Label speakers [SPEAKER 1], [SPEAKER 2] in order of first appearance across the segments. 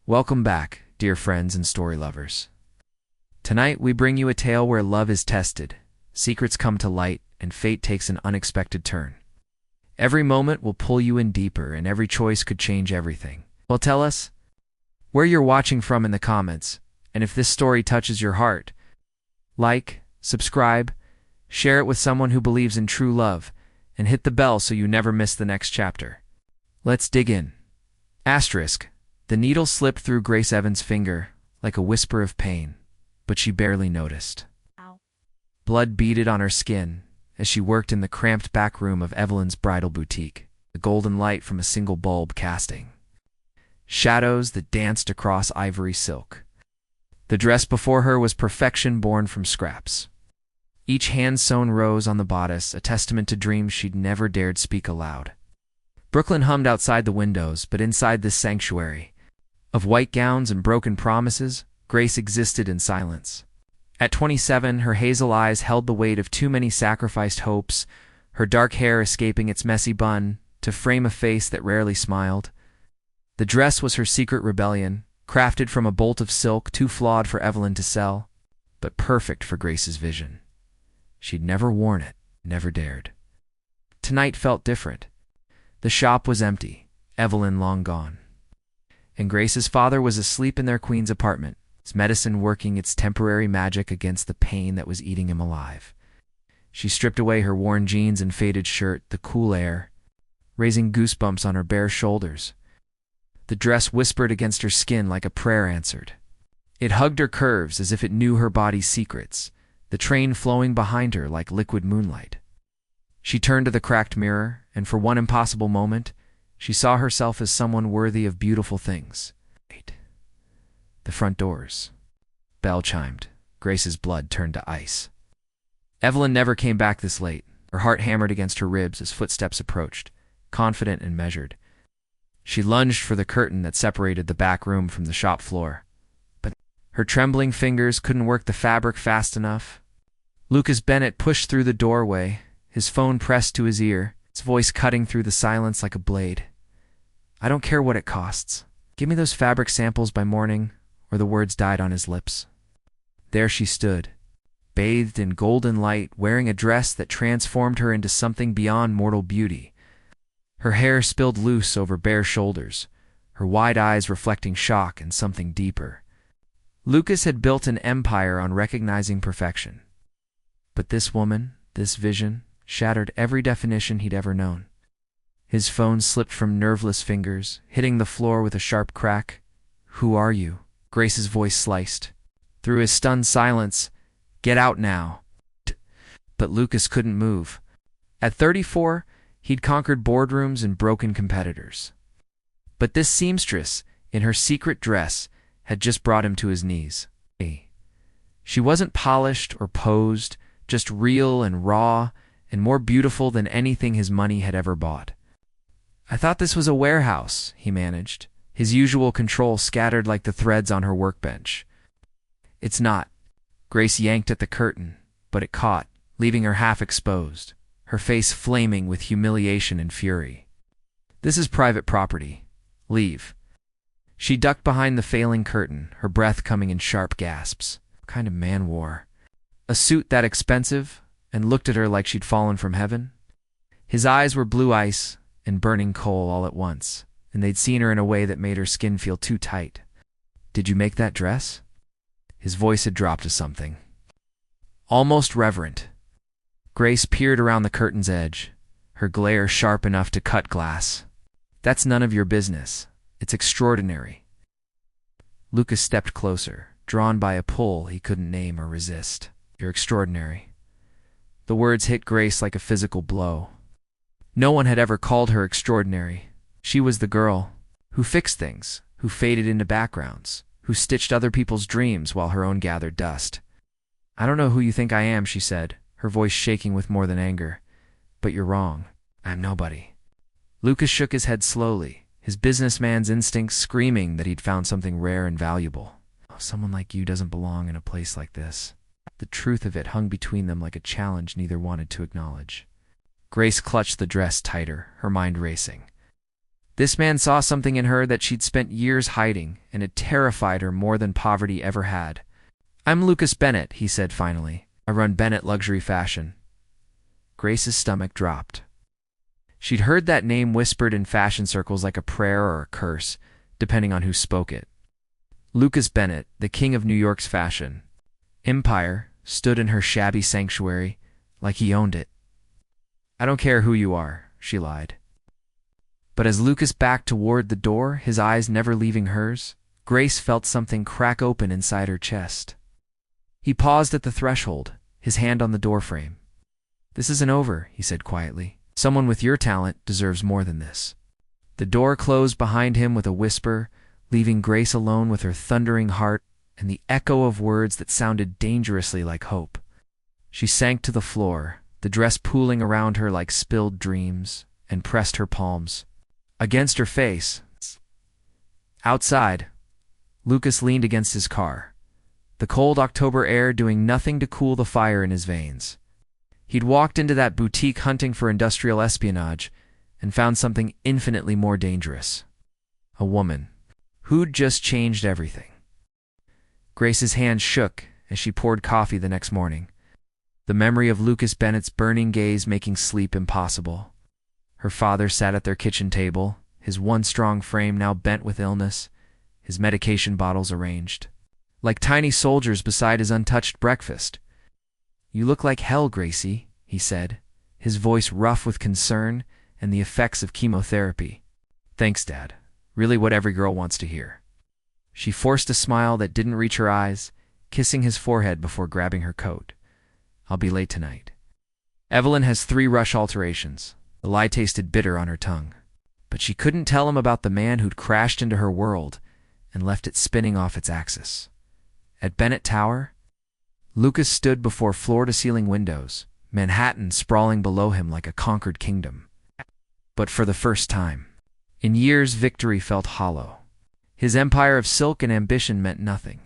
[SPEAKER 1] Welcome back, dear friends and story lovers. Tonight we bring you a tale where love is tested, secrets come to light, and fate takes an unexpected turn. Every moment will pull you in deeper, and every choice could change everything. Well, tell us where you're watching from in the comments, and if this story touches your heart, like, subscribe, share it with someone who believes in true love, and hit the bell so you never miss the next chapter. Let's dig in. Asterisk. The needle slipped through Grace Evans' finger like a whisper of pain, but she barely noticed.
[SPEAKER 2] Ow.
[SPEAKER 1] Blood beaded on her skin as she worked in the cramped back room of Evelyn's bridal boutique, the golden light from a single bulb casting shadows that danced across ivory silk. The dress before her was perfection born from scraps. Each hand-sewn rose on the bodice, a testament to dreams she'd never dared speak aloud. Brooklyn hummed outside the windows, but inside this sanctuary of white gowns and broken promises, Grace existed in silence. At 27, her hazel eyes held the weight of too many sacrificed hopes, her dark hair escaping its messy bun to frame a face that rarely smiled. The dress was her secret rebellion, crafted from a bolt of silk too flawed for Evelyn to sell, but perfect for Grace's vision. She'd never worn it, never dared. Tonight felt different. The shop was empty, Evelyn long gone. And Grace's father was asleep in their queen's apartment, his medicine working its temporary magic against the pain that was eating him alive. She stripped away her worn jeans and faded shirt, the cool air raising goosebumps on her bare shoulders. The dress whispered against her skin like a prayer answered. It hugged her curves as if it knew her body's secrets, the train flowing behind her like liquid moonlight. She turned to the cracked mirror, and for one impossible moment, she saw herself as someone worthy of beautiful things. The front doors. Bell chimed. Grace's blood turned to ice. Evelyn never came back this late. Her heart hammered against her ribs as footsteps approached, confident and measured. She lunged for the curtain that separated the back room from the shop floor, but her trembling fingers couldn't work the fabric fast enough. Lucas Bennett pushed through the doorway, his phone pressed to his ear, his voice cutting through the silence like a blade. "I don't care what it costs. Give me those fabric samples by morning," or the words died on his lips. There she stood, bathed in golden light, wearing a dress that transformed her into something beyond mortal beauty. Her hair spilled loose over bare shoulders, her wide eyes reflecting shock and something deeper. Lucas had built an empire on recognizing perfection. But this woman, this vision, shattered every definition he'd ever known. His phone slipped from nerveless fingers, hitting the floor with a sharp crack. "Who are you?" Grace's voice sliced. Through his stunned silence, "Get out now." But Lucas couldn't move. At 34, he'd conquered boardrooms and broken competitors. But this seamstress, in her secret dress, had just brought him to his knees. She wasn't polished or posed, just real and raw, and more beautiful than anything his money had ever bought. "I thought this was a warehouse," he managed, his usual control scattered like the threads on her workbench. "It's not." Grace yanked at the curtain, but it caught, leaving her half exposed, her face flaming with humiliation and fury. "This is private property. Leave." She ducked behind the failing curtain, her breath coming in sharp gasps. What kind of man wore a suit that expensive and looked at her like she'd fallen from heaven? His eyes were blue ice and burning coal all at once, and they'd seen her in a way that made her skin feel too tight. "Did you make that dress?" His voice had dropped to something almost reverent. Grace peered around the curtain's edge, her glare sharp enough to cut glass. "That's none of your business. It's extraordinary." Lucas stepped closer, drawn by a pull he couldn't name or resist. "You're extraordinary." The words hit Grace like a physical blow. No one had ever called her extraordinary. She was the girl who fixed things, who faded into backgrounds, who stitched other people's dreams while her own gathered dust. "I don't know who you think I am," she said, her voice shaking with more than anger. "But you're wrong. I'm nobody." Lucas shook his head slowly, his businessman's instincts screaming that he'd found something rare and valuable. "Someone like you doesn't belong in a place like this." The truth of it hung between them like a challenge neither wanted to acknowledge. Grace clutched the dress tighter, her mind racing. This man saw something in her that she'd spent years hiding, and it terrified her more than poverty ever had. "I'm Lucas Bennett," he said finally. "I run Bennett Luxury Fashion." Grace's stomach dropped. She'd heard that name whispered in fashion circles like a prayer or a curse, depending on who spoke it. Lucas Bennett, the king of New York's fashion empire, stood in her shabby sanctuary like he owned it. "I don't care who you are," she lied. But as Lucas backed toward the door, his eyes never leaving hers, Grace felt something crack open inside her chest. He paused at the threshold, his hand on the doorframe. "This isn't over," he said quietly. "Someone with your talent deserves more than this." The door closed behind him with a whisper, leaving Grace alone with her thundering heart and the echo of words that sounded dangerously like hope. She sank to the floor, the dress pooling around her like spilled dreams, and pressed her palms against her face. Outside, Lucas leaned against his car, the cold October air doing nothing to cool the fire in his veins. He'd walked into that boutique hunting for industrial espionage and found something infinitely more dangerous. A woman who'd just changed everything. Grace's hand shook as she poured coffee the next morning, the memory of Lucas Bennett's burning gaze making sleep impossible. Her father sat at their kitchen table, his one strong frame now bent with illness, his medication bottles arranged like tiny soldiers beside his untouched breakfast. "You look like hell, Gracie," he said, his voice rough with concern and the effects of chemotherapy. "Thanks, Dad. Really what every girl wants to hear." She forced a smile that didn't reach her eyes, kissing his forehead before grabbing her coat. "I'll be late tonight." Evelyn has 3 rush alterations. The lie tasted bitter on her tongue. But she couldn't tell him about the man who'd crashed into her world and left it spinning off its axis. At Bennett Tower, Lucas stood before floor-to-ceiling windows, Manhattan sprawling below him like a conquered kingdom. But for the first time in years, victory felt hollow. His empire of silk and ambition meant nothing,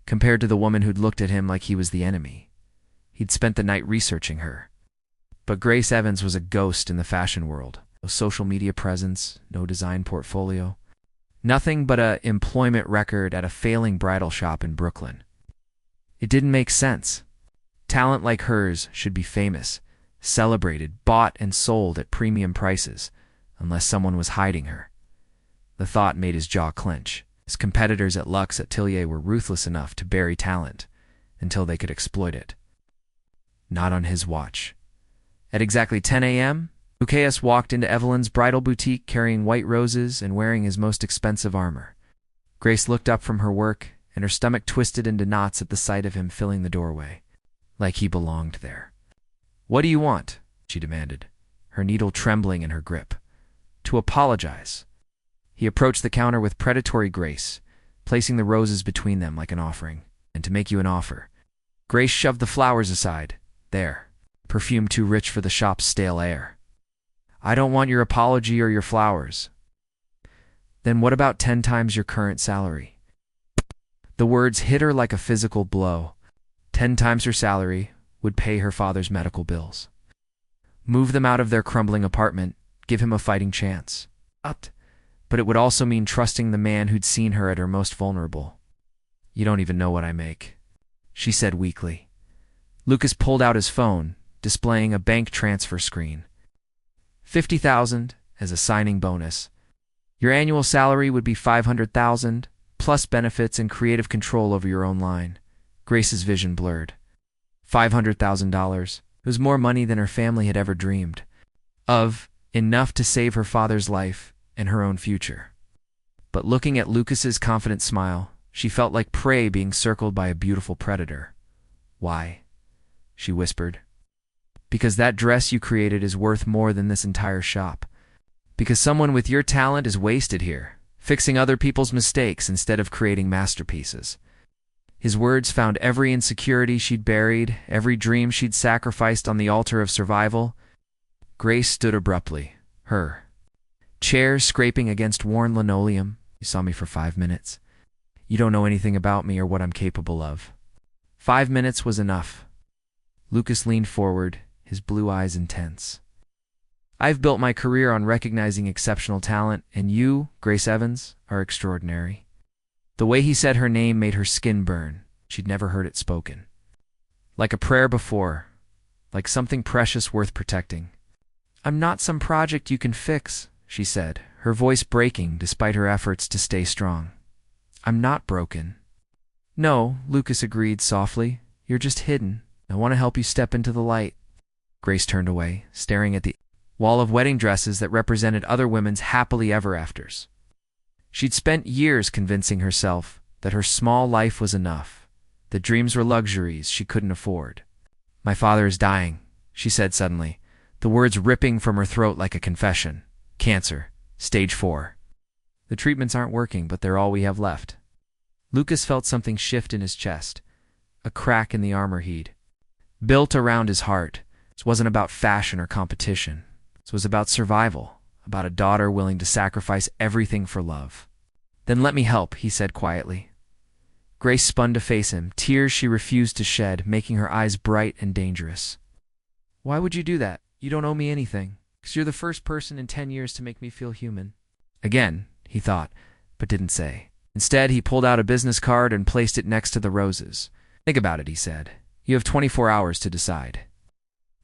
[SPEAKER 1] compared to the woman who'd looked at him like he was the enemy. He'd spent the night researching her. But Grace Evans was a ghost in the fashion world. No social media presence, no design portfolio. Nothing but an employment record at a failing bridal shop in Brooklyn. It didn't make sense. Talent like hers should be famous, celebrated, bought and sold at premium prices, unless someone was hiding her. The thought made his jaw clench. His competitors at Luxe Atelier were ruthless enough to bury talent until they could exploit it. Not on his watch. At exactly 10 a.m., Lucas walked into Evelyn's bridal boutique carrying white roses and wearing his most expensive armor. Grace looked up from her work, and her stomach twisted into knots at the sight of him filling the doorway, like he belonged there. "What do you want?" she demanded, her needle trembling in her grip. "To apologize." He approached the counter with predatory grace, placing the roses between them like an offering. "And to make you an offer." Grace shoved the flowers aside. "There. Perfume too rich for the shop's stale air." "I don't want your apology or your flowers." "Then what about 10 times your current salary?" The words hit her like a physical blow. 10 times her salary would pay her father's medical bills. Move them out of their crumbling apartment, give him a fighting chance. But it would also mean trusting the man who'd seen her at her most vulnerable. "You don't even know what I make," she said weakly. Lucas pulled out his phone, displaying a bank transfer screen. 50,000 as a signing bonus. Your annual salary would be 500,000, plus benefits and creative control over your own line. Grace's vision blurred. $500,000. It was more money than her family had ever dreamed of, enough to save her father's life and her own future. But looking at Lucas's confident smile, she felt like prey being circled by a beautiful predator. "Why?" she whispered. "Because that dress you created is worth more than this entire shop. Because someone with your talent is wasted here, fixing other people's mistakes instead of creating masterpieces." His words found every insecurity she'd buried, every dream she'd sacrificed on the altar of survival. Grace stood abruptly, her chair scraping against worn linoleum. "You saw me for 5 minutes. You don't know anything about me or what I'm capable of." 5 minutes was enough. Lucas leaned forward, his blue eyes intense. I've built my career on recognizing exceptional talent, and you, Grace Evans, are extraordinary." The way he said her name made her skin burn. She'd never heard it spoken. Like a prayer before, like something precious worth protecting. "I'm not some project you can fix," she said, her voice breaking despite her efforts to stay strong. "I'm not broken." "No," Lucas agreed softly. "You're just hidden. I want to help you step into the light." Grace turned away, staring at the wall of wedding dresses that represented other women's happily ever afters. She'd spent years convincing herself that her small life was enough, that dreams were luxuries she couldn't afford. "My father is dying," she said suddenly, the words ripping from her throat like a confession. "Cancer, stage 4. The treatments aren't working, but they're all we have left." Lucas felt something shift in his chest, a crack in the armor he'd built around his heart. This wasn't about fashion or competition. This was about survival, about a daughter willing to sacrifice everything for love. "Then let me help," he said quietly. Grace spun to face him, tears she refused to shed, making her eyes bright and dangerous. "Why would you do that? You don't owe me anything. 'Cause you're the first person in 10 years to make me feel human." Again, he thought, but didn't say. Instead, he pulled out a business card and placed it next to the roses. "Think about it," he said. "You have 24 hours to decide."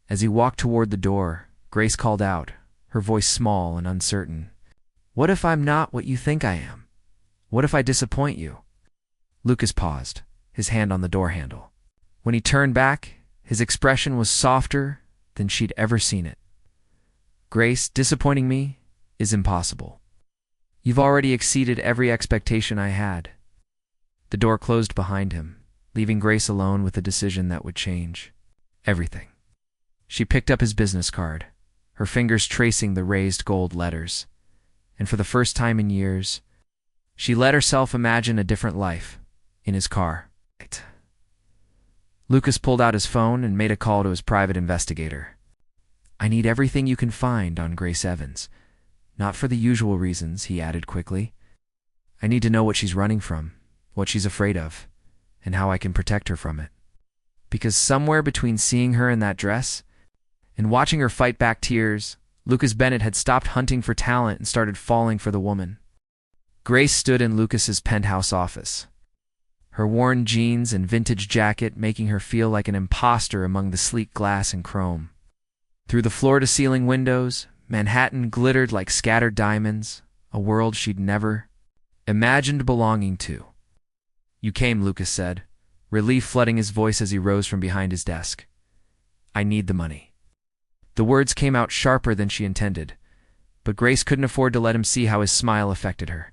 [SPEAKER 1] As he walked toward the door, Grace called out, her voice small and uncertain. "What if I'm not what you think I am? What if I disappoint you?" Lucas paused, his hand on the door handle. When he turned back, his expression was softer than she'd ever seen it. "Grace, disappointing me is impossible. You've already exceeded every expectation I had." The door closed behind him, leaving Grace alone with a decision that would change everything. She picked up his business card, her fingers tracing the raised gold letters, and for the first time in years, she let herself imagine a different life in his car. Lucas pulled out his phone and made a call to his private investigator. "I need everything you can find on Grace Evans. Not for the usual reasons," he added quickly. "I need to know what she's running from, what she's afraid of, and how I can protect her from it. Because somewhere between seeing her in that dress and watching her fight back tears, Lucas Bennett had stopped hunting for talent and started falling for the woman." Grace stood in Lucas's penthouse office, her worn jeans and vintage jacket making her feel like an imposter among the sleek glass and chrome. Through the floor-to-ceiling windows, Manhattan glittered like scattered diamonds, a world she'd never imagined belonging to. "You came," Lucas said, relief flooding his voice as he rose from behind his desk. "I need the money." The words came out sharper than she intended, but Grace couldn't afford to let him see how his smile affected her.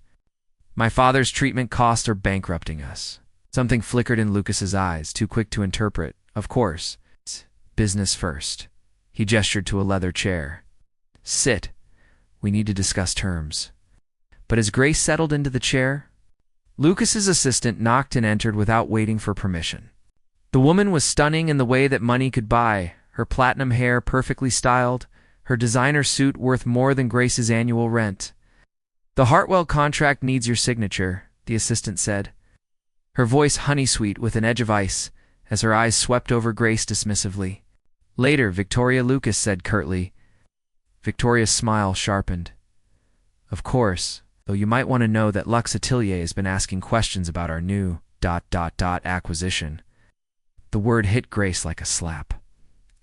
[SPEAKER 1] "My father's treatment costs are bankrupting us." Something flickered in Lucas's eyes, too quick to interpret. "Of course. Business first." He gestured to a leather chair. "Sit. We need to discuss terms." But as Grace settled into the chair, Lucas's assistant knocked and entered without waiting for permission. The woman was stunning in the way that money could buy, her platinum hair perfectly styled, her designer suit worth more than Grace's annual rent. "The Hartwell contract needs your signature," the assistant said, her voice honey-sweet with an edge of ice, as her eyes swept over Grace dismissively. "Later," Victoria, Lucas said curtly. Victoria's smile sharpened. "Of course, though you might want to know that Lux Atelier has been asking questions about our new ... acquisition." The word hit Grace like a slap.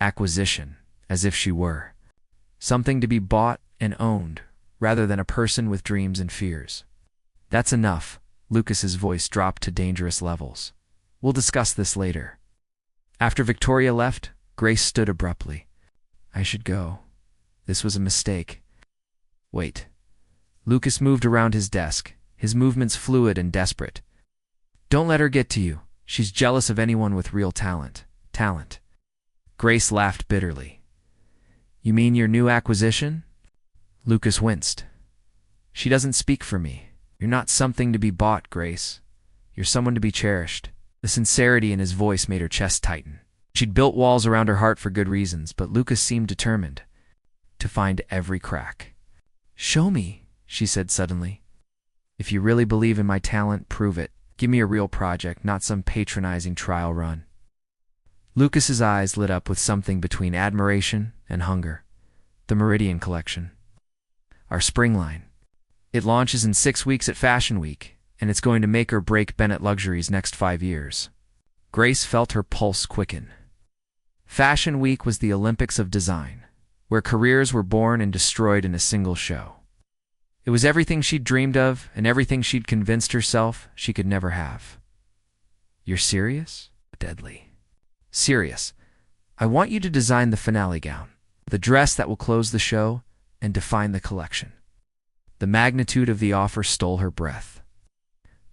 [SPEAKER 1] Acquisition, as if she were something to be bought and owned, rather than a person with dreams and fears. "That's enough." Lucas's voice dropped to dangerous levels. "We'll discuss this later." After Victoria left, Grace stood abruptly. "I should go. This was a mistake." "Wait." Lucas moved around his desk, his movements fluid and desperate. "Don't let her get to you. She's jealous of anyone with real talent." "Talent?" Grace laughed bitterly. "You mean your new acquisition?" Lucas winced. "She doesn't speak for me. You're not something to be bought, Grace. You're someone to be cherished." The sincerity in his voice made her chest tighten. She'd built walls around her heart for good reasons, but Lucas seemed determined to find every crack. "Show me," she said suddenly. "If you really believe in my talent, prove it. Give me a real project, not some patronizing trial run." Lucas's eyes lit up with something between admiration and hunger. The Meridian collection. Our spring line. It launches in 6 weeks at Fashion Week, and it's going to make or break Bennett Luxury's next 5 years. Grace felt her pulse quicken. Fashion Week was the Olympics of design, where careers were born and destroyed in a single show. It was everything she'd dreamed of and everything she'd convinced herself she could never have. You're serious? Deadly. Serious. I want you to design the finale gown, the dress that will close the show and define the collection. The magnitude of the offer stole her breath.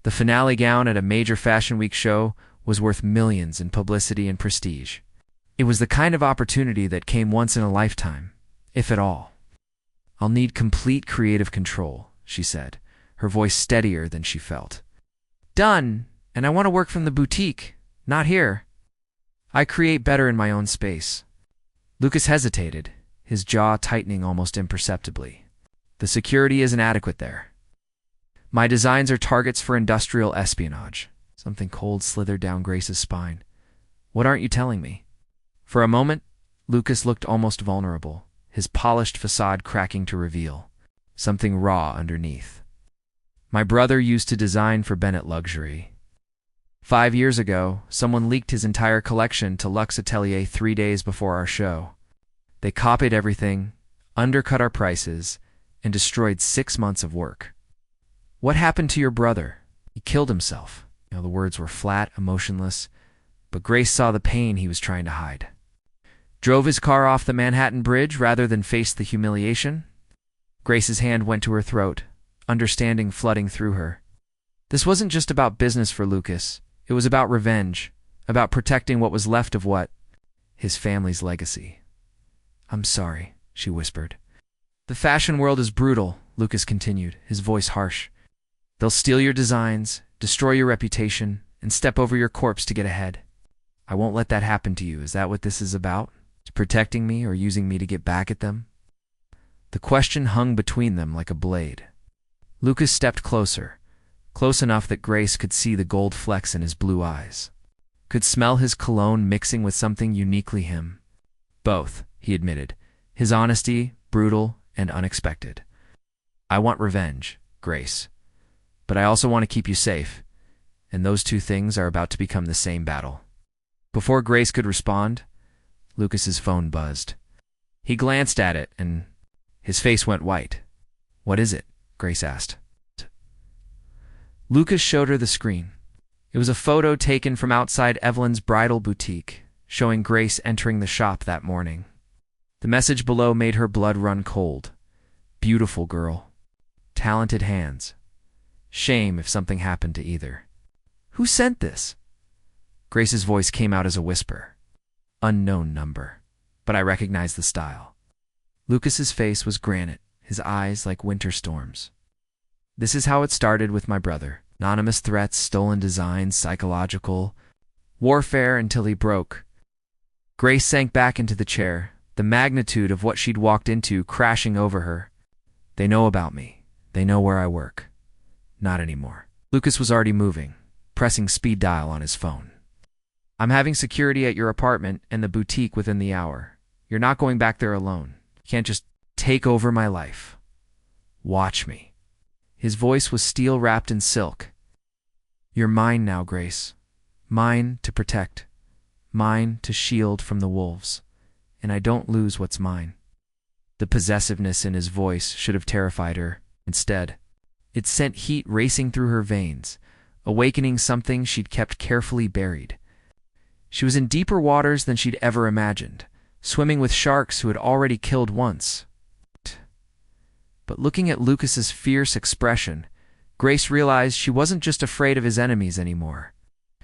[SPEAKER 1] The finale gown at a major Fashion Week show was worth millions in publicity and prestige. It was the kind of opportunity that came once in a lifetime, if at all. I'll need complete creative control, she said, her voice steadier than she felt. Done, and I want to work from the boutique, not here. I create better in my own space. Lucas hesitated, his jaw tightening almost imperceptibly. The security isn't adequate there. My designs are targets for industrial espionage. Something cold slithered down Grace's spine. What aren't you telling me? For a moment, Lucas looked almost vulnerable, his polished facade cracking to reveal something raw underneath. My brother used to design for Bennett Luxury. 5 years ago, someone leaked his entire collection to Luxe Atelier 3 days before our show. They copied everything, undercut our prices, and destroyed 6 months of work. What happened to your brother? He killed himself. The words were flat, emotionless, but Grace saw the pain he was trying to hide. Drove his car off the Manhattan Bridge rather than face the humiliation? Grace's hand went to her throat, understanding flooding through her. This wasn't just about business for Lucas. It was about revenge, about protecting what was left of his family's legacy. I'm sorry, she whispered. The fashion world is brutal, Lucas continued, his voice harsh. They'll steal your designs, destroy your reputation, and step over your corpse to get ahead. I won't let that happen to you. Is that what this is about? Protecting me or using me to get back at them? The question hung between them like a blade. Lucas stepped closer, close enough that Grace could see the gold flecks in his blue eyes, could smell his cologne mixing with something uniquely him. Both, he admitted, his honesty, brutal and unexpected. I want revenge, Grace, but I also want to keep you safe, and those two things are about to become the same battle. Before Grace could respond, Lucas's phone buzzed. He glanced at it, and his face went white. What is it? Grace asked. Lucas showed her the screen. It was a photo taken from outside Evelyn's bridal boutique, showing Grace entering the shop that morning. The message below made her blood run cold. Beautiful girl. Talented hands. Shame if something happened to either. Who sent this? Grace's voice came out as a whisper. Unknown number, but I recognized the style. Lucas's face was granite, his eyes like winter storms. This is how it started with my brother. Anonymous threats, stolen designs, psychological warfare until he broke. Grace sank back into the chair, the magnitude of what she'd walked into crashing over her. They know about me. They know where I work. Not anymore. Lucas was already moving, pressing speed dial on his phone. I'm having security at your apartment and the boutique within the hour. You're not going back there alone. You can't just take over my life. Watch me. His voice was steel wrapped in silk. You're mine now, Grace. Mine to protect. Mine to shield from the wolves. And I don't lose what's mine. The possessiveness in his voice should have terrified her. Instead, it sent heat racing through her veins, awakening something she'd kept carefully buried. She was in deeper waters than she'd ever imagined, swimming with sharks who had already killed once. But looking at Lucas's fierce expression, Grace realized she wasn't just afraid of his enemies anymore.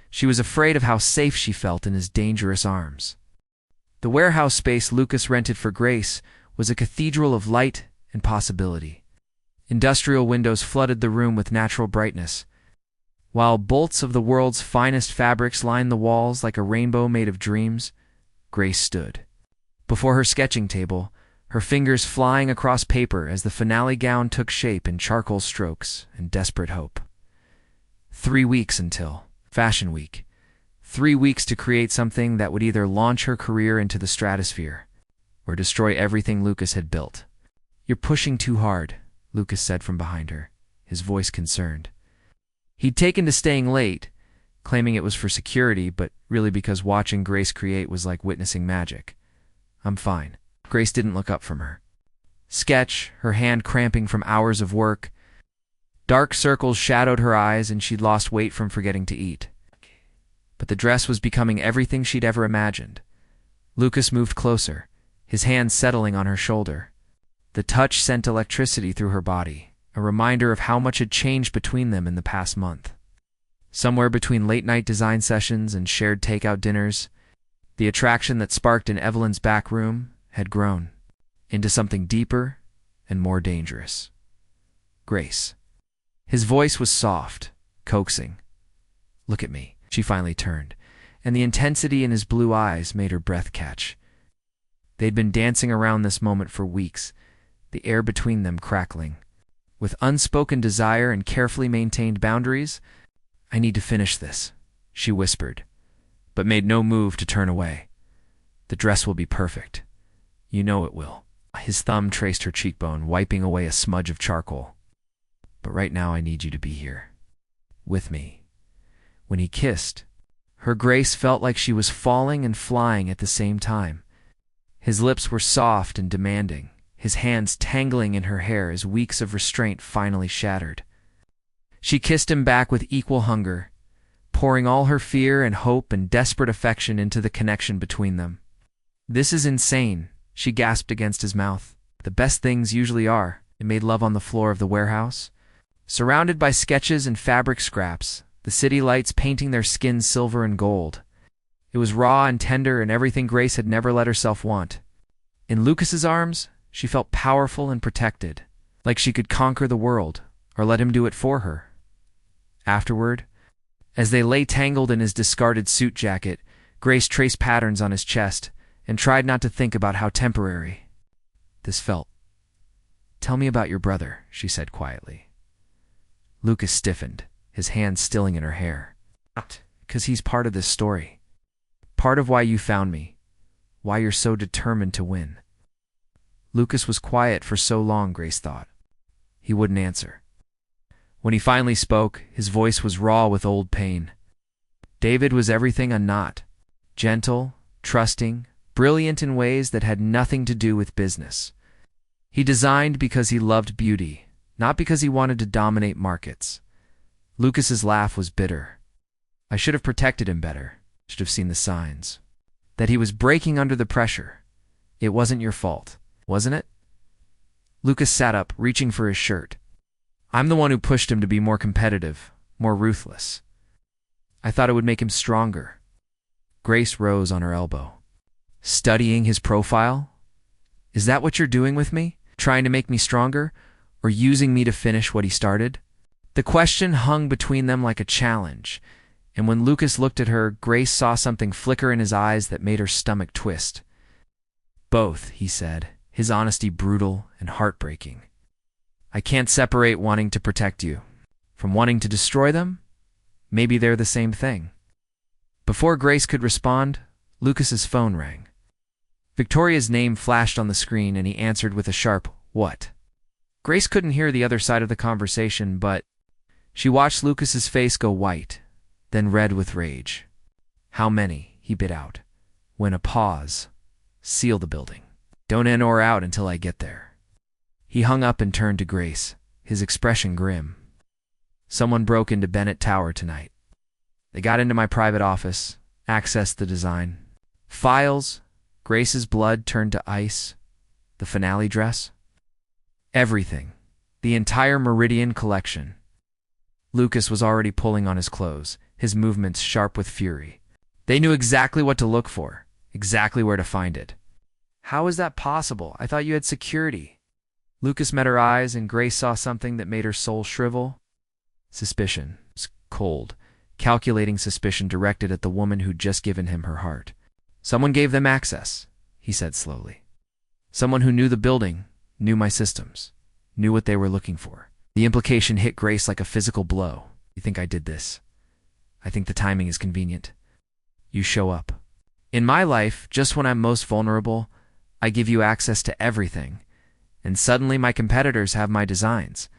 [SPEAKER 1] She was afraid of how safe she felt in his dangerous arms. The warehouse space Lucas rented for Grace was a cathedral of light and possibility. Industrial windows flooded the room with natural brightness, while bolts of the world's finest fabrics lined the walls like a rainbow made of dreams. Grace stood before her sketching table, her fingers flying across paper as the finale gown took shape in charcoal strokes and desperate hope. 3 weeks until Fashion Week. 3 weeks to create something that would either launch her career into the stratosphere or destroy everything Lucas had built. "You're pushing too hard," Lucas said from behind her, his voice concerned. He'd taken to staying late, claiming it was for security, but really because watching Grace create was like witnessing magic. "I'm fine." Grace didn't look up from her sketch, her hand cramping from hours of work. Dark circles shadowed her eyes, and she'd lost weight from forgetting to eat. But the dress was becoming everything she'd ever imagined. Lucas moved closer, his hand settling on her shoulder. The touch sent electricity through her body, a reminder of how much had changed between them in the past month. Somewhere between late-night design sessions and shared takeout dinners, the attraction that sparked in Evelyn's back room had grown into something deeper and more dangerous. "Grace." His voice was soft, coaxing. "Look at me." She finally turned, and the intensity in his blue eyes made her breath catch. They'd been dancing around this moment for weeks, the air between them crackling. With unspoken desire and carefully maintained boundaries, "I need to finish this," she whispered, but made no move to turn away. "The dress will be perfect. You know it will." His thumb traced her cheekbone, wiping away a smudge of charcoal. "But right now I need you to be here. With me." When he kissed, her Grace felt like she was falling and flying at the same time. His lips were soft and demanding, his hands tangling in her hair as weeks of restraint finally shattered. She kissed him back with equal hunger, pouring all her fear and hope and desperate affection into the connection between them. "This is insane," she gasped against his mouth. "The best things usually are." They made love on the floor of the warehouse, surrounded by sketches and fabric scraps, the city lights painting their skins silver and gold. It was raw and tender and everything Grace had never let herself want. In Lucas's arms, she felt powerful and protected, like she could conquer the world or let him do it for her. Afterward, as they lay tangled in his discarded suit jacket, Grace traced patterns on his chest and tried not to think about how temporary this felt. "Tell me about your brother," she said quietly. Lucas stiffened, his hand stilling in her hair. "Because he's part of this story. Part of why you found me. Why you're so determined to win." Lucas was quiet for so long, Grace thought. He wouldn't answer. When he finally spoke, his voice was raw with old pain. David was everything I'm not. Gentle, trusting, brilliant in ways that had nothing to do with business. He designed because he loved beauty, not because he wanted to dominate markets. Lucas's laugh was bitter. "I should have protected him better. Should have seen the signs. That he was breaking under the pressure. It wasn't your fault, wasn't it?" Lucas sat up, reaching for his shirt. "I'm the one who pushed him to be more competitive, more ruthless. I thought it would make him stronger." Grace rose on her elbow. "Studying his profile? Is that what you're doing with me? Trying to make me stronger, or using me to finish what he started?" The question hung between them like a challenge, and when Lucas looked at her, Grace saw something flicker in his eyes that made her stomach twist. "Both," he said, his honesty brutal and heartbreaking. "I can't separate wanting to protect you from wanting to destroy them. Maybe they're the same thing." Before Grace could respond, Lucas's phone rang. Victoria's name flashed on the screen, and he answered with a sharp, "What?" Grace couldn't hear the other side of the conversation, but she watched Lucas's face go white, then red with rage. "How many?" he bit out, when a pause sealed the building. "Don't in or out until I get there." He hung up and turned to Grace, his expression grim. "Someone broke into Bennett Tower tonight. They got into my private office, accessed the design. Files." Grace's blood turned to ice. "The finale dress? Everything. The entire Meridian collection." Lucas was already pulling on his clothes, his movements sharp with fury. "They knew exactly what to look for, exactly where to find it." "How is that possible? I thought you had security." Lucas met her eyes, and Grace saw something that made her soul shrivel. Suspicion. Cold, calculating suspicion directed at the woman who'd just given him her heart. "Someone gave them access," he said slowly. "Someone who knew the building, knew my systems, knew what they were looking for." The implication hit Grace like a physical blow. "You think I did this? I think the timing is convenient. You show up. In my life, just when I'm most vulnerable, I give you access to everything, and suddenly my competitors have my designs.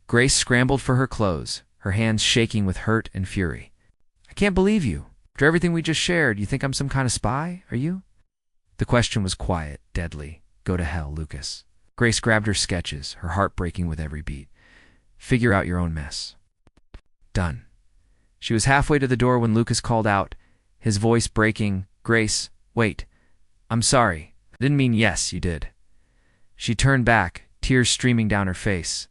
[SPEAKER 1] Grace scrambled for her clothes, her hands shaking with hurt and fury. I can't believe you. After everything we just shared, you think I'm some kind of spy, are you? The question was quiet, deadly. Go to hell, Lucas. Grace grabbed her sketches, her heart breaking with every beat. Figure out your own mess. Done. She was halfway to the door when Lucas called out, his voice breaking, Grace, wait. I'm sorry. I didn't mean yes, you did. She turned back, tears streaming down her face.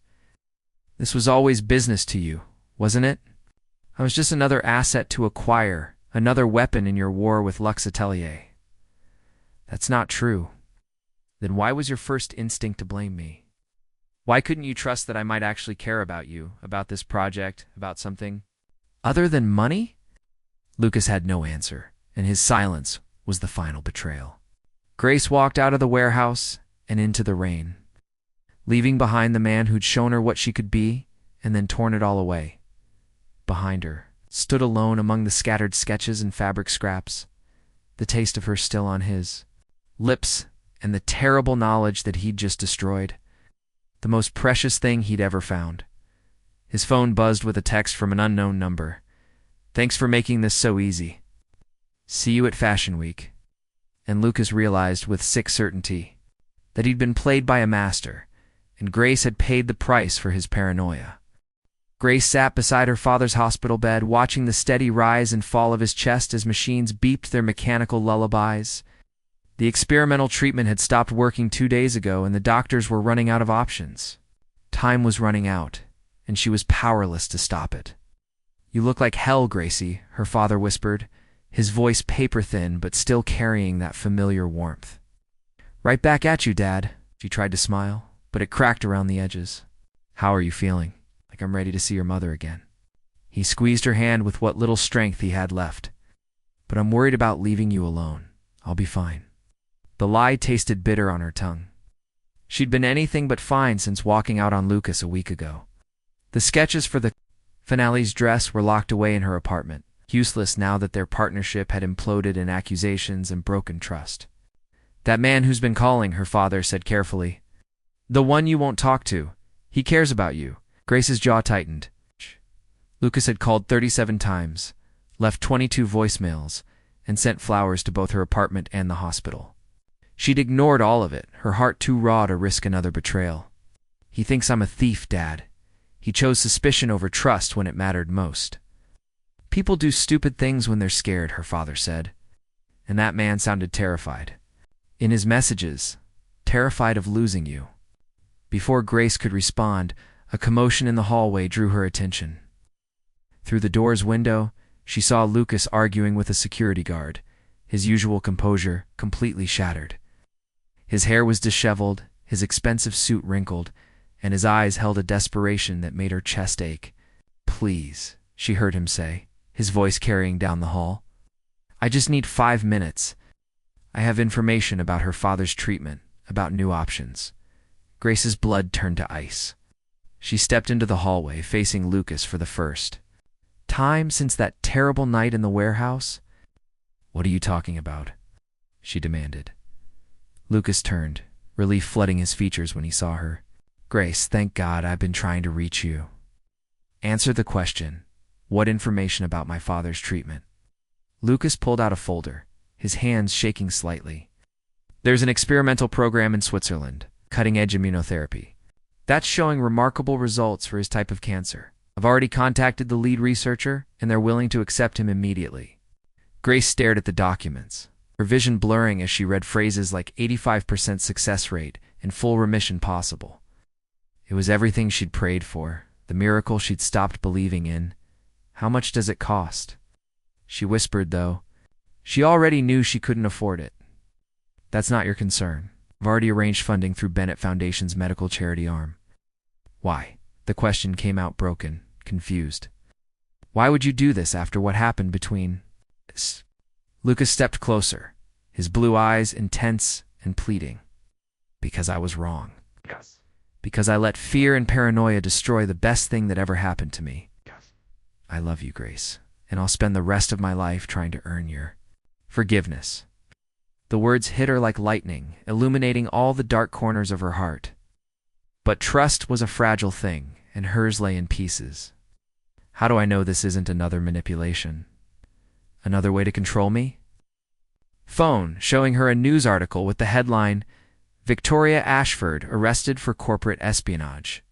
[SPEAKER 1] This was always business to you, wasn't it? I was just another asset to acquire, another weapon in your war with Lux Atelier. That's not true. Then why was your first instinct to blame me? Why couldn't you trust that I might actually care about you, about this project, about something other than money? Lucas had no answer, and his silence was the final betrayal. Grace walked out of the warehouse and into the rain, leaving behind the man who'd shown her what she could be and then torn it all away. Behind her, stood alone among the scattered sketches and fabric scraps, the taste of her still on his lips and the terrible knowledge that he'd just destroyed, the most precious thing he'd ever found. His phone buzzed with a text from an unknown number. Thanks for making this so easy. See you at Fashion Week. And Lucas realized with sick certainty that he'd been played by a master, and Grace had paid the price for his paranoia. Grace sat beside her father's hospital bed, watching the steady rise and fall of his chest as machines beeped their mechanical lullabies. The experimental treatment had stopped working 2 days ago, and the doctors were running out of options. Time was running out, and she was powerless to stop it. You look like hell, Gracie, her father whispered, his voice paper-thin but still carrying that familiar warmth. Right back at you, Dad. She tried to smile, but it cracked around the edges. How are you feeling? Like I'm ready to see your mother again. He squeezed her hand with what little strength he had left. But I'm worried about leaving you alone. I'll be fine. The lie tasted bitter on her tongue. She'd been anything but fine since walking out on Lucas a week ago. The sketches for the finale's dress were locked away in her apartment, useless now that their partnership had imploded in accusations and broken trust. That man who's been calling, her father said carefully. The one you won't talk to. He cares about you. Grace's jaw tightened. Lucas had called 37 times, left 22 voicemails, and sent flowers to both her apartment and the hospital. She'd ignored all of it, her heart too raw to risk another betrayal. He thinks I'm a thief, Dad. He chose suspicion over trust when it mattered most. People do stupid things when they're scared, her father said. And that man sounded terrified. In his messages, terrified of losing you. Before Grace could respond, a commotion in the hallway drew her attention. Through the door's window, she saw Lucas arguing with a security guard, his usual composure completely shattered. His hair was disheveled, his expensive suit wrinkled, and his eyes held a desperation that made her chest ache. Please, she heard him say, his voice carrying down the hall. I just need 5 minutes. I have information about her father's treatment, about new options. Grace's blood turned to ice. She stepped into the hallway, facing Lucas for the first time since that terrible night in the warehouse. What are you talking about? She demanded. Lucas turned, relief flooding his features when he saw her. Grace, thank God I've been trying to reach you. Answer the question. What information about my father's treatment? Lucas pulled out a folder, his hands shaking slightly. There's an experimental program in Switzerland, cutting-edge immunotherapy. That's showing remarkable results for his type of cancer. I've already contacted the lead researcher, and they're willing to accept him immediately. Grace stared at the documents, her vision blurring as she read phrases like 85% success rate and full remission possible. It was everything she'd prayed for, the miracle she'd stopped believing in. How much does it cost? She whispered, though. She already knew she couldn't afford it. That's not your concern. I've already arranged funding through Bennett Foundation's medical charity arm. Why? The question came out broken, confused. Why would you do this after what happened between us? Lucas stepped closer, his blue eyes intense and pleading. Because I was wrong.
[SPEAKER 2] Yes.
[SPEAKER 1] Because I let fear and paranoia destroy the best thing that ever happened to me.
[SPEAKER 2] Yes.
[SPEAKER 1] I love you, Grace, and I'll spend the rest of my life trying to earn your forgiveness. The words hit her like lightning, illuminating all the dark corners of her heart. But trust was a fragile thing, and hers lay in pieces. How do I know this isn't another manipulation? Another way to control me? Phone, showing her a news article with the headline, Victoria Ashford arrested for corporate espionage.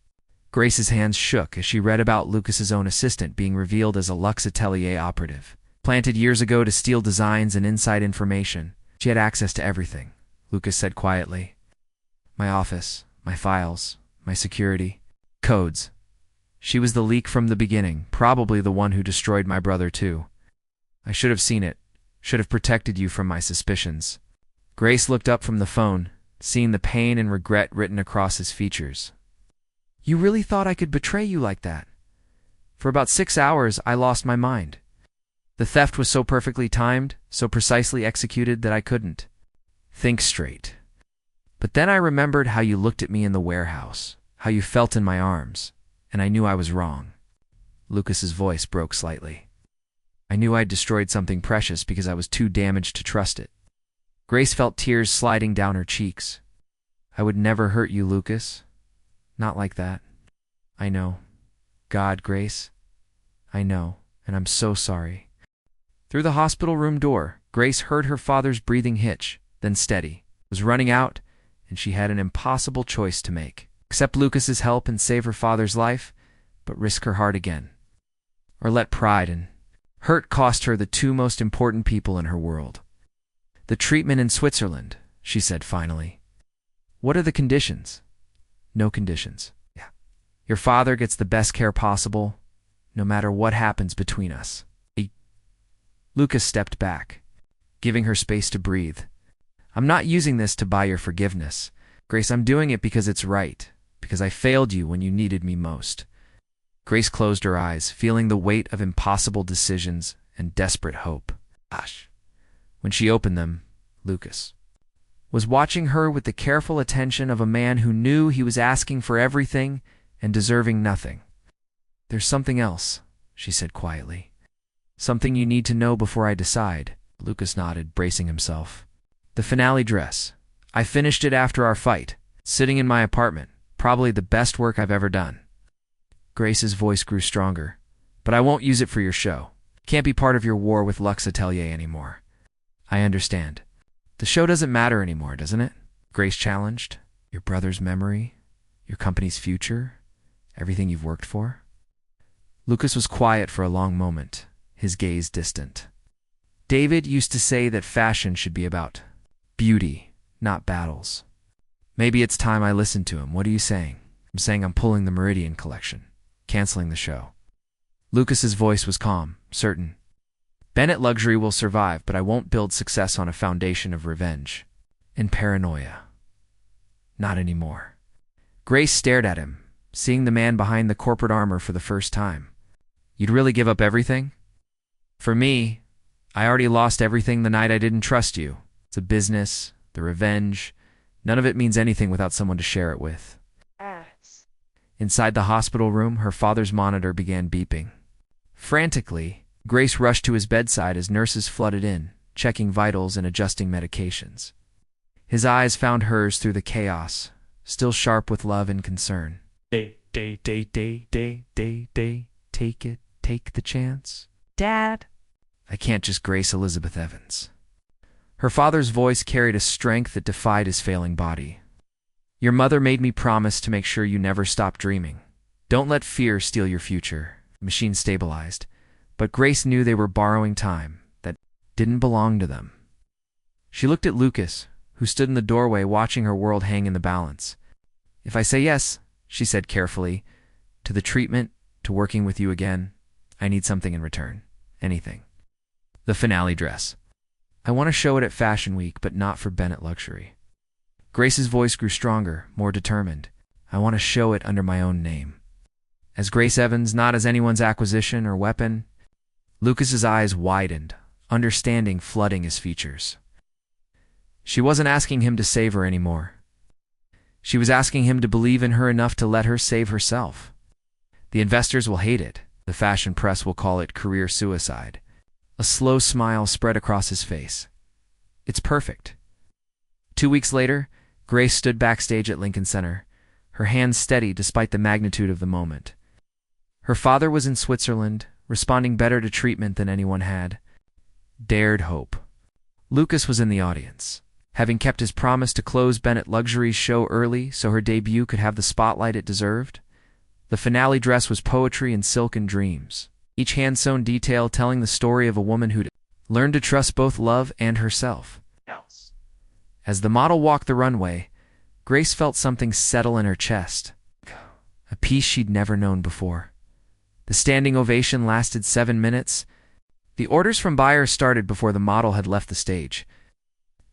[SPEAKER 1] Grace's hands shook as she read about Lucas's own assistant being revealed as a Luxe Atelier operative. Planted years ago to steal designs and inside information, she had access to everything, Lucas said quietly. My office, my files, my security, codes. She was the leak from the beginning, probably the one who destroyed my brother too. I should have seen it, should have protected you from my suspicions. Grace looked up from the phone, seeing the pain and regret written across his features. You really thought I could betray you like that? For about 6 hours, I lost my mind. The theft was so perfectly timed, so precisely executed that I couldn't think straight. But then I remembered how you looked at me in the warehouse, how you felt in my arms, and I knew I was wrong. Lucas's voice broke slightly. I knew I'd destroyed something precious because I was too damaged to trust it. Grace felt tears sliding down her cheeks. I would never hurt you, Lucas. Not like that. I know. God, Grace. I know, and I'm so sorry. Through the hospital room door, Grace heard her father's breathing hitch, then steady. It was running out, and she had an impossible choice to make. Accept Lucas's help and save her father's life, but risk her heart again. Or let pride and hurt cost her the two most important people in her world. The treatment in Switzerland, she said finally. What are the conditions? No conditions. Yeah. Your father gets the best care possible, no matter what happens between us. Lucas stepped back, giving her space to breathe. I'm not using this to buy your forgiveness. Grace, I'm doing it because it's right, because I failed you when you needed me most. Grace closed her eyes, feeling the weight of impossible decisions and desperate hope. Gosh. When she opened them, Lucas was watching her with the careful attention of a man who knew he was asking for everything and deserving nothing. There's something else, she said quietly. Something you need to know before I decide. Lucas nodded, bracing himself. The finale dress. I finished it after our fight, sitting in my apartment. Probably the best work I've ever done. Grace's voice grew stronger. But I won't use it for your show. Can't be part of your war with Luxe Atelier anymore. I understand. The show doesn't matter anymore, doesn't it? Grace challenged. Your brother's memory, your company's future, everything you've worked for. Lucas was quiet for a long moment, his gaze distant. David used to say that fashion should be about beauty, not battles. Maybe it's time I listened to him. What are you saying? I'm saying I'm pulling the Meridian collection, canceling the show. Lucas's voice was calm, certain. Bennett Luxury will survive, but I won't build success on a foundation of revenge and paranoia. Not anymore. Grace stared at him, seeing the man behind the corporate armor for the first time. You'd really give up everything? For me, I already lost everything the night I didn't trust you. The business, the revenge. None of it means anything without someone to share it with. Inside the hospital room, her father's monitor began beeping. Frantically, Grace rushed to his bedside as nurses flooded in, checking vitals and adjusting medications. His eyes found hers through the chaos, still sharp with love and concern. Take it, take the chance. Dad? I can't just Grace Elizabeth Evans. Her father's voice carried a strength that defied his failing body. Your mother made me promise to make sure you never stop dreaming. Don't let fear steal your future. The machine stabilized, but Grace knew they were borrowing time that didn't belong to them. She looked at Lucas, who stood in the doorway watching her world hang in the balance. If I say yes, she said carefully, to the treatment, to working with you again, I need something in return. Anything. The finale dress. I want to show it at Fashion Week, but not for Bennett Luxury. Grace's voice grew stronger, more determined. I want to show it under my own name. As Grace Evans, not as anyone's acquisition or weapon. Lucas's eyes widened, understanding flooding his features. She wasn't asking him to save her anymore. She was asking him to believe in her enough to let her save herself. The investors will hate it. The fashion press will call it career suicide. A slow smile spread across his face. It's perfect. 2 weeks later, Grace stood backstage at Lincoln Center, her hands steady despite the magnitude of the moment. Her father was in Switzerland, responding better to treatment than anyone had dared hope. Lucas was in the audience, having kept his promise to close Bennett Luxury's show early so her debut could have the spotlight it deserved. The finale dress was poetry in silk and dreams, each hand-sewn detail telling the story of a woman who'd learned to trust both love and herself. As the model walked the runway, Grace felt something settle in her chest, a peace she'd never known before. The standing ovation lasted 7 minutes. The orders from buyers started before the model had left the stage.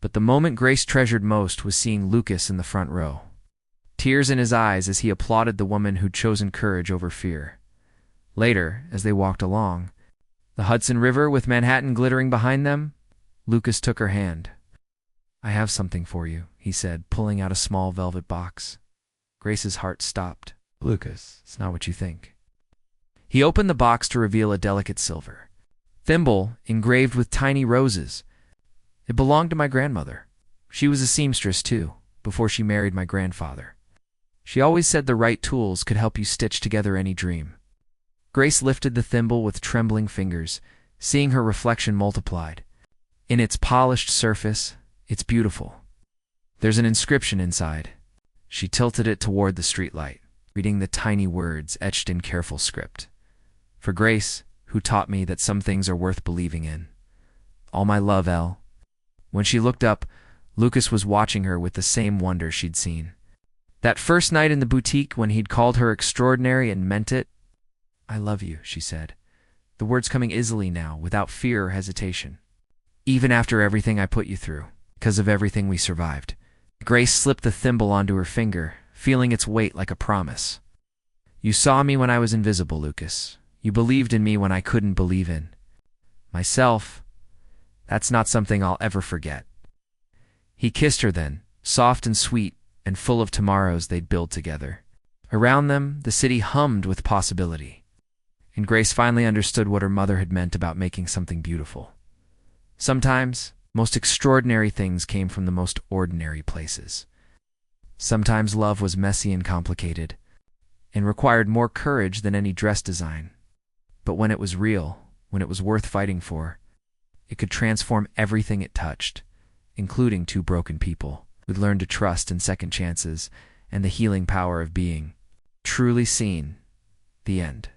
[SPEAKER 1] But the moment Grace treasured most was seeing Lucas in the front row, tears in his eyes as he applauded the woman who'd chosen courage over fear. Later, as they walked along, the Hudson River with Manhattan glittering behind them, Lucas took her hand. "I have something for you," he said, pulling out a small velvet box. Grace's heart stopped. "Lucas, it's not what you think." He opened the box to reveal a delicate silver thimble engraved with tiny roses. It belonged to my grandmother. She was a seamstress, too, before she married my grandfather. She always said the right tools could help you stitch together any dream. Grace lifted the thimble with trembling fingers, seeing her reflection multiplied. In its polished surface, it's beautiful. There's an inscription inside. She tilted it toward the streetlight, reading the tiny words etched in careful script. For Grace, who taught me that some things are worth believing in. All my love, Elle. When she looked up, Lucas was watching her with the same wonder she'd seen. That first night in the boutique when he'd called her extraordinary and meant it. "I love you," she said, the words coming easily now, without fear or hesitation. "Even after everything I put you through, because of everything we survived." Grace slipped the thimble onto her finger, feeling its weight like a promise. "You saw me when I was invisible, Lucas. You believed in me when I couldn't believe in myself. That's not something I'll ever forget." He kissed her then, soft and sweet and full of tomorrows they'd build together. Around them, the city hummed with possibility. And Grace finally understood what her mother had meant about making something beautiful. Sometimes, most extraordinary things came from the most ordinary places. Sometimes love was messy and complicated, and required more courage than any dress design. But when it was real, when it was worth fighting for, it could transform everything it touched, including 2 broken people who'd learned to trust in second chances and the healing power of being truly seen. The end.